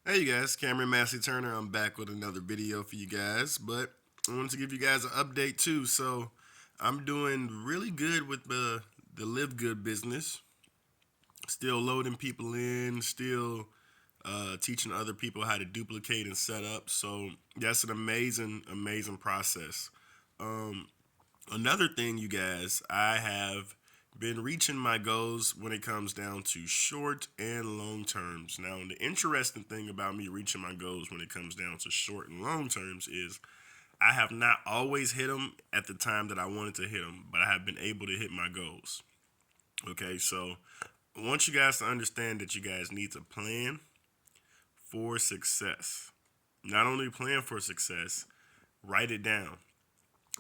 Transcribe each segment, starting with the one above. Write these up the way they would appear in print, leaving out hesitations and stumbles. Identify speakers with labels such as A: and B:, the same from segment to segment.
A: Hey you guys, Cameron Massey-Turner. I'm back with another video for you guys, but I wanted to give you guys an update too. So I'm doing really good with the LiveGood business. Still loading people in, still teaching other people how to duplicate and set up. So that's an amazing process. Um, Another thing, you guys, I have been reaching my goals when it comes down to short and long terms. Now, the interesting thing about me reaching my goals when it comes down to short and long terms is I have not always hit them at the time that I wanted to hit them, but I have been able to hit my goals. Okay, so I want you guys to understand that you guys need to plan for success. Not only plan for success, write it down.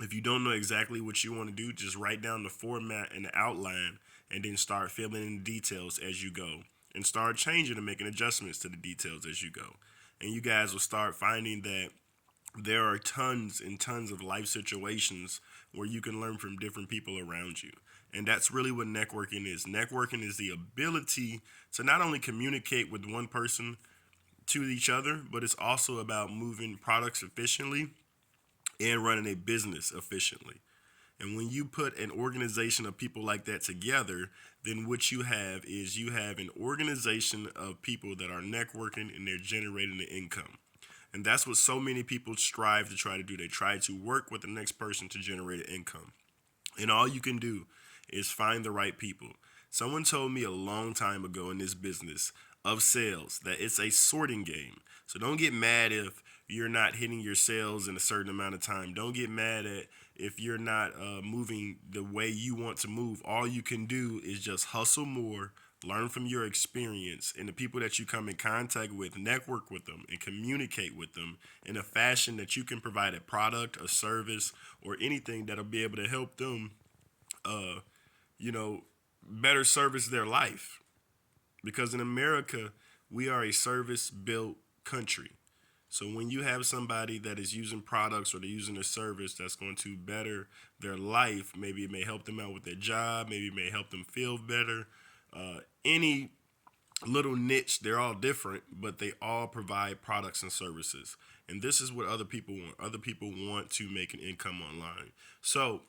A: If you don't know exactly what you want to do, just write down the format and the outline and then start filling in the details as you go. And start changing and making adjustments to the details as you go. And you guys will start finding that there are tons and tons of life situations where you can learn from different people around you. And that's really what networking is. Networking is the ability to not only communicate with one person to each other, but it's also about moving products efficiently and running a business efficiently. And when you put an organization of people like that together, then what you have is you have an organization of people that are networking and they're generating the income. And that's what so many people strive to try to do. They try to work with the next person to generate an income. And all you can do is find the right people. Someone told me a long time ago in this business of sales that it's a sorting game. So don't get mad if you're not hitting your sales in a certain amount of time. Don't get mad at if you're not moving the way you want to move. All you can do is just hustle more, learn from your experience, and the people that you come in contact with, network with them and communicate with them in a fashion that you can provide a product, a service, or anything that'll be able to help them, uh, you know, better service their life. Because in America, we are a service built country. So when you have somebody that is using products or they're using a service that's going to better their life, maybe it may help them out with their job, maybe it may help them feel better. Any little niche, they're all different, but they all provide products and services. And this is what other people want. Other people want to make an income online. So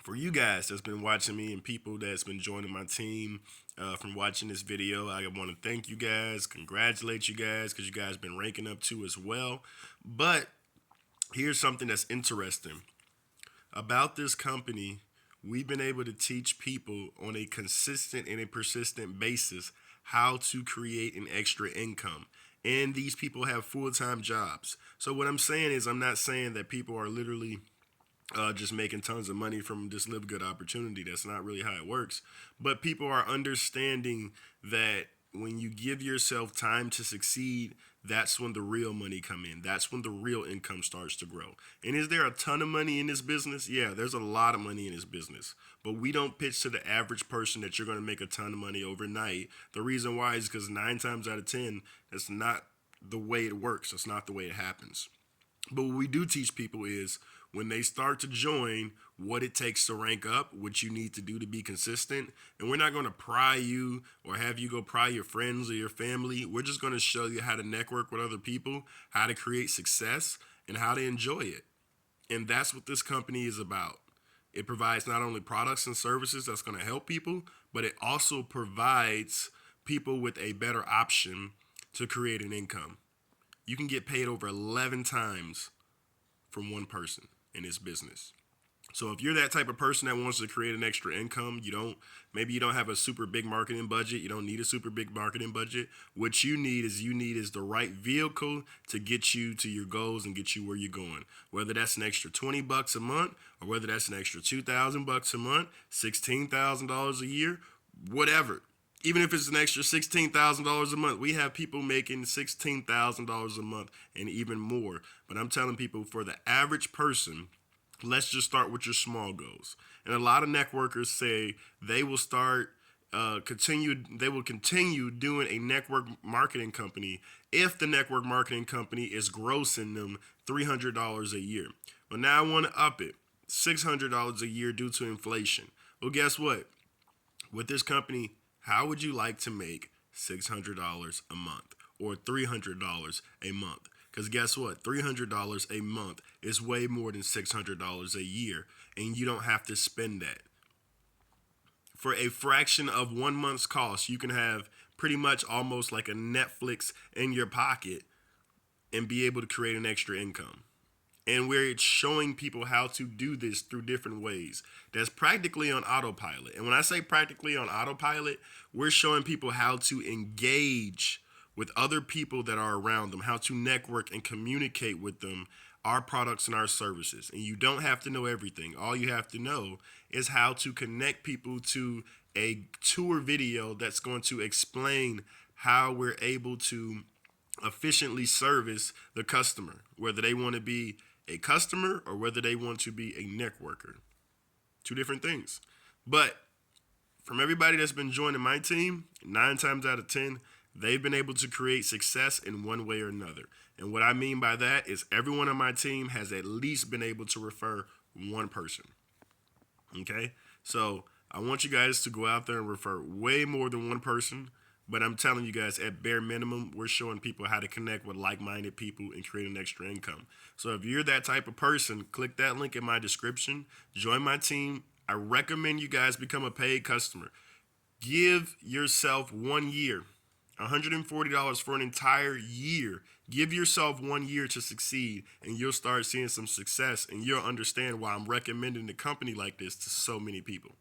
A: for you guys that's been watching me and people that's been joining my team from watching this video, I want to thank you guys, congratulate you guys, because you guys been ranking up too as well. But here's something that's interesting about this company. We've been able to teach people on a consistent and a persistent basis how to create an extra income. And these people have full-time jobs. So what I'm saying is, I'm not saying that people are literally just making tons of money from this live good opportunity. That's not really how it works. But people are understanding that when you give yourself time to succeed, that's when the real money come in. That's when the real income starts to grow. And is there a ton of money in this business? Yeah, there's a lot of money in this business. But we don't pitch to the average person that you're going to make a ton of money overnight. The reason why is because 9 times out of 10, that's not the way it works. That's not the way it happens. But what we do teach people is when they start to join, what it takes to rank up, what you need to do to be consistent. And we're not going to pry you or have you go pry your friends or your family. We're just going to show you how to network with other people, how to create success, and how to enjoy it. And that's what this company is about. It provides not only products and services that's going to help people, but it also provides people with a better option to create an income. You can get paid over 11 times from one person in this business. So if you're that type of person that wants to create an extra income, maybe you don't have a super big marketing budget, you don't need a super big marketing budget. What you need is the right vehicle to get you to your goals and get you where you're going. Whether that's an extra $20 a month or whether that's an extra $2,000 a month, $16,000 a year, whatever. Even if it's an extra $16,000 a month, we have people making $16,000 a month and even more. But I'm telling people, for the average person, let's just start with your small goals. And a lot of networkers say they will continue doing a network marketing company if the network marketing company is grossing them $300 a year. But now I want to up it, $600 a year due to inflation. Well, guess what? With this company, how would you like to make $600 a month? or $300 a month. Because guess what? $300 a month is way more than $600 a year, and you don't have to spend that. For a fraction of 1 month's cost, you can have pretty much almost like a Netflix in your pocket and be able to create an extra income. And we're showing people how to do this through different ways. That's practically on autopilot. And when I say practically on autopilot, we're showing people how to engage with other people that are around them, how to network and communicate with them, our products and our services. And you don't have to know everything. All you have to know is how to connect people to a tour video that's going to explain how we're able to efficiently service the customer, whether they want to be a customer or whether they want to be a networker. Two different things. But from everybody that's been joining my team, 9 times out of 10, they've been able to create success in one way or another. And what I mean by that is everyone on my team has at least been able to refer one person. Okay? So I want you guys to go out there and refer way more than one person. But I'm telling you guys, at bare minimum, we're showing people how to connect with like-minded people and create an extra income. So if you're that type of person, click that link in my description. Join my team. I recommend you guys become a paid customer. Give yourself 1 year, $140 for an entire year. Give yourself 1 year to succeed, and you'll start seeing some success, and you'll understand why I'm recommending a company like this to so many people.